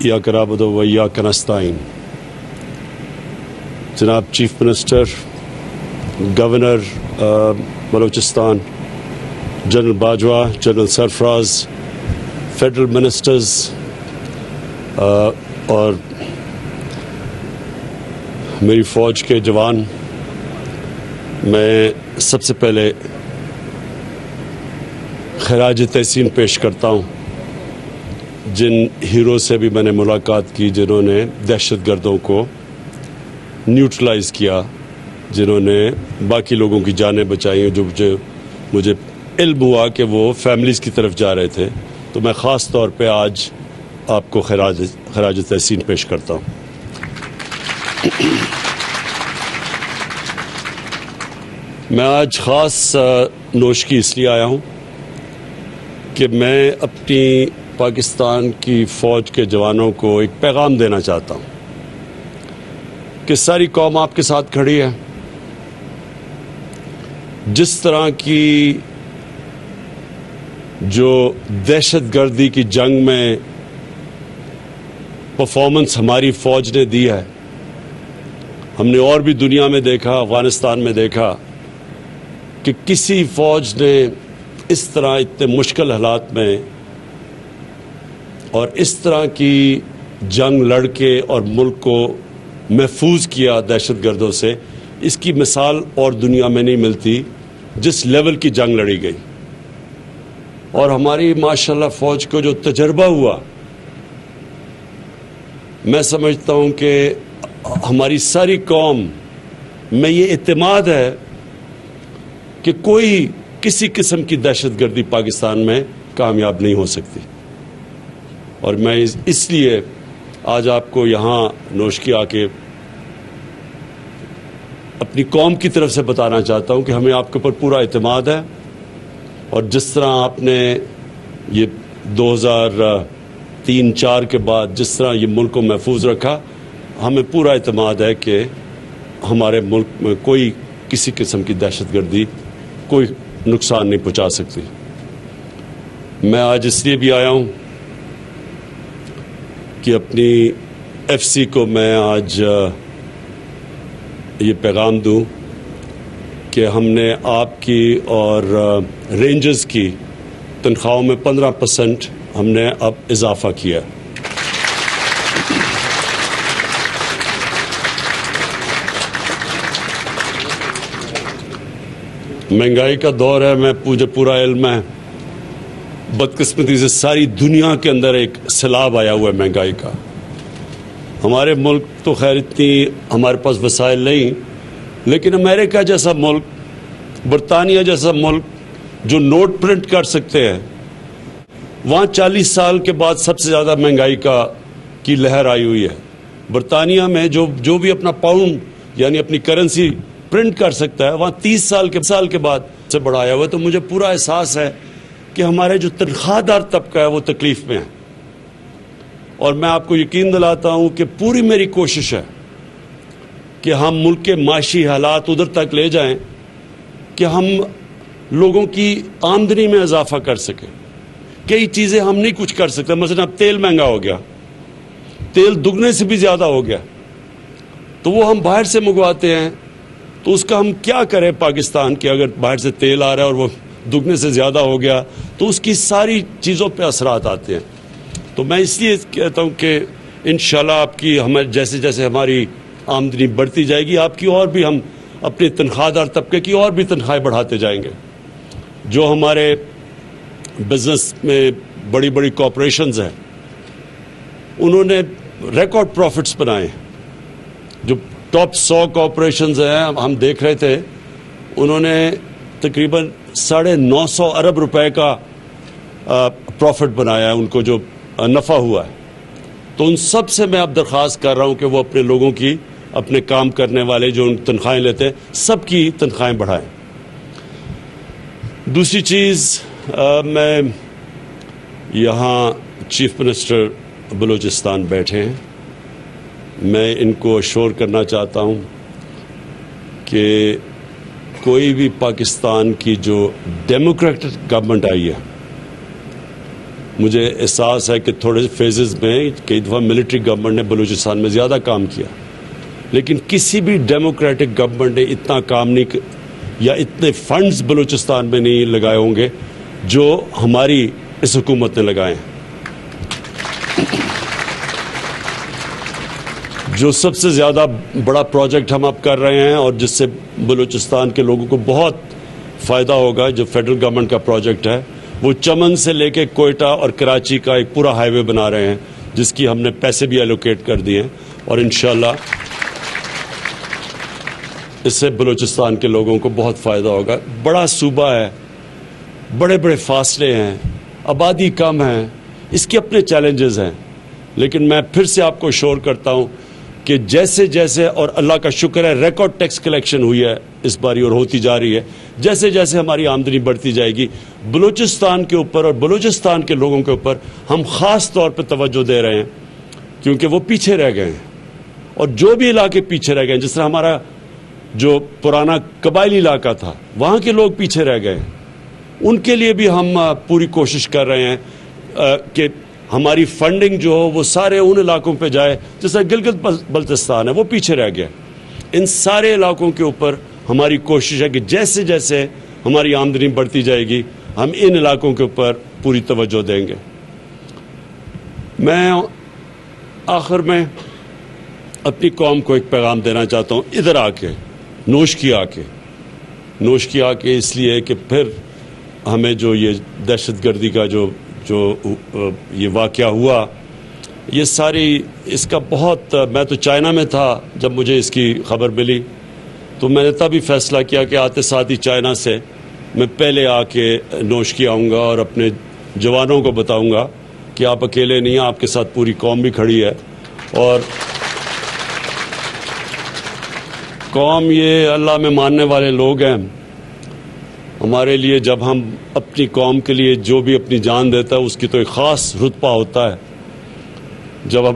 इय्याक नअबुदु व इय्याक नस्तईन। जनाब chief minister, governor Balochistan, general Bajwa, general Sarfaraz, federal ministers और मेरी फ़ौज के जवान, मैं सबसे पहले खराज तहसीन पेश करता हूँ जिन हीरो से भी मैंने मुलाकात की, जिन्होंने दहशतगर्दों को न्यूट्रलाइज़ किया, जिन्होंने बाकी लोगों की जानें बचाई, जो मुझे इल्म हुआ कि वो फैमिलीज़ की तरफ जा रहे थे। तो मैं ख़ास तौर पे आज आपको खराज तहसीन पेश करता हूँ। मैं आज ख़ास नोश की इसलिए आया हूँ कि मैं अपनी पाकिस्तान की फ़ौज के जवानों को एक पैगाम देना चाहता हूँ कि सारी कौम आपके साथ खड़ी है। जिस तरह की जो दहशतगर्दी की जंग में परफॉर्मेंस हमारी फ़ौज ने दी है, हमने और भी दुनिया में देखा, अफ़गानिस्तान में देखा कि किसी फ़ौज ने इस तरह इतने मुश्किल हालात में और इस तरह की जंग लड़के और मुल्क को महफूज किया दहशतगर्दों से। इसकी मिसाल और दुनिया में नहीं मिलती जिस लेवल की जंग लड़ी गई। और हमारी माशाल्लाह फ़ौज को जो तजर्बा हुआ, मैं समझता हूँ कि हमारी सारी कौम में ये इत्मीनान है कि कोई किसी किस्म की दहशतगर्दी पाकिस्तान में कामयाब नहीं हो सकती। और मैं इसलिए आज आपको यहाँ नोश की आके अपनी कौम की तरफ से बताना चाहता हूँ कि हमें आपके ऊपर पूरा इत्मीनान है। और जिस तरह आपने ये 2003-04 के बाद जिस तरह ये मुल्क को महफूज रखा, हमें पूरा इत्मीनान है कि हमारे मुल्क में कोई किसी किस्म की दहशतगर्दी कोई नुकसान नहीं पहुंचा सकती। मैं आज इसलिए भी आया हूं कि अपनी एफसी को मैं आज ये पैगाम दूं कि हमने आपकी और रेंजर्स की तनख्वाहों में 15% हमने अब इजाफा किया। महंगाई का दौर है, मुझे पूरा इल्म है। बदकिस्मती से सारी दुनिया के अंदर एक सैलाब आया हुआ है महंगाई का। हमारे मुल्क तो खैर इतनी हमारे पास वसाइल नहीं, लेकिन अमेरिका जैसा मुल्क, बरतानिया जैसा मुल्क जो नोट प्रिंट कर सकते हैं, वहाँ 40 साल के बाद सबसे ज़्यादा महंगाई की लहर आई हुई है। बरतानिया में जो भी अपना पाउंड यानी अपनी करेंसी प्रिंट कर सकता है, वहाँ 30 साल के बाद से बढ़ाया हुआ है। तो मुझे पूरा एहसास है कि हमारे जो तनख्वाहदार तबका है वो तकलीफ में है। और मैं आपको यकीन दिलाता हूँ कि पूरी मेरी कोशिश है कि हम मुल्क के माशी हालात उधर तक ले जाएं कि हम लोगों की आमदनी में इजाफा कर सकें। कई चीज़ें हम नहीं कुछ कर सकते, मसलन अब तेल महंगा हो गया, तेल दुगने से भी ज़्यादा हो गया, तो वो हम बाहर से मंगवाते हैं। तो उसका हम क्या करें पाकिस्तान के, अगर बाहर से तेल आ रहा है और वो दुगने से ज़्यादा हो गया तो उसकी सारी चीज़ों पे असरात आते हैं। तो मैं इसलिए कहता हूँ कि इंशाल्लाह आपकी हमारे जैसे जैसे हमारी आमदनी बढ़ती जाएगी, आपकी और भी हम अपने तनख्वाहदार तबके की और भी तनख्वाहें बढ़ाते जाएंगे। जो हमारे बिजनेस में बड़ी बड़ी कॉरपोरेशंस हैं, उन्होंने रिकॉर्ड प्रॉफिट्स बनाए। जो टॉप 100 कॉरपोरेशंस हैं, हम देख रहे थे, उन्होंने तकरीबन 950 अरब रुपए का प्रॉफिट बनाया है, उनको जो नफ़ा हुआ है। तो उन सब से मैं अब दरख्वास्त कर रहा हूं कि वो अपने लोगों की, अपने काम करने वाले जो तनख्वाहें लेते हैं, सबकी तनख्वाहें बढ़ाएं। दूसरी चीज़, मैं यहाँ चीफ मिनिस्टर बलूचिस्तान बैठे हैं, मैं इनको अश्योर करना चाहता हूँ कि कोई भी पाकिस्तान की जो डेमोक्रेटिक गवर्नमेंट आई है, مجھے احساس ہے کہ تھوڑے فیزز میں کئی دفعہ ملٹری گورنمنٹ نے بلوچستان میں زیادہ کام کیا، لیکن کسی بھی ڈیموکریٹک گورنمنٹ نے اتنا کام نہیں یا اتنے فنڈز بلوچستان میں نہیں لگائے ہوں گے جو ہماری اس حکومت نے لگائے ہیں۔ جو سب سے زیادہ بڑا پروجیکٹ ہم اب کر رہے ہیں اور جس سے بلوچستان کے لوگوں کو بہت فائدہ ہوگا، جو فیڈرل گورنمنٹ کا پروجیکٹ ہے، وہ چمن سے لے کے کوئٹہ اور کراچی کا ایک پورا ہائی وے بنا رہے ہیں، جس کی ہم نے پیسے بھی ایلوکیٹ کر دیے ہیں، اور انشاءاللہ اس سے بلوچستان کے لوگوں کو بہت فائدہ ہوگا۔ بڑا صوبہ ہے، بڑے بڑے فاصلے ہیں، آبادی کم ہے، اس کے اپنے چیلنجز ہیں، لیکن میں پھر سے آپ کو شور کرتا ہوں کہ جیسے جیسے، اور اللہ کا شکر ہے ریکارڈ ٹیکس کلیکشن ہوئی ہے اس باری اور ہوتی جا رہی ہے، جیسے جیسے ہماری آمدنی بڑھتی جائے گی، بلوچستان کے اوپر اور بلوچستان کے لوگوں کے اوپر ہم خاص طور پہ توجہ دے رہے ہیں، کیونکہ وہ پیچھے رہ گئے ہیں، اور جو بھی علاقے پیچھے رہ گئے ہیں، جس طرح ہمارا جو پرانا قبائلی علاقہ تھا وہاں کے لوگ پیچھے رہ گئے ہیں، ان کے لیے بھی ہم پوری کوشش کر رہے ہیں کہ ہماری فنڈنگ جو ہو وہ سارے ان علاقوں پہ جائے، جیسا گلگت بلتستان ہے وہ پیچھے رہ گیا۔ ان سارے علاقوں کے اوپر ہماری کوشش ہے کہ جیسے جیسے ہماری آمدنی بڑھتی جائے گی ہم ان علاقوں کے اوپر پوری توجہ دیں گے۔ میں آخر میں اپنی قوم کو ایک پیغام دینا چاہتا ہوں، ادھر آ کے نوش کی آ کے اس لیے کہ پھر ہمیں جو یہ دہشت گردی کا جو یہ واقعہ ہوا، یہ ساری اس کا بہت، میں تو چائنا میں تھا جب مجھے اس کی خبر ملی، تو میں نے تب ہی فیصلہ کیا کہ آتے ساتھ ہی چائنا سے میں پہلے آ کے نوش کی آؤں گا اور اپنے جوانوں کو بتاؤں گا کہ آپ اکیلے نہیں ہیں، آپ کے ساتھ پوری قوم بھی کھڑی ہے، اور قوم یہ اللہ میں ماننے والے لوگ ہیں۔ ہمارے لیے جب ہم اپنی قوم کے لیے جو بھی اپنی جان دیتا ہے اس کی تو ایک خاص رتبہ ہوتا ہے۔ جب ہم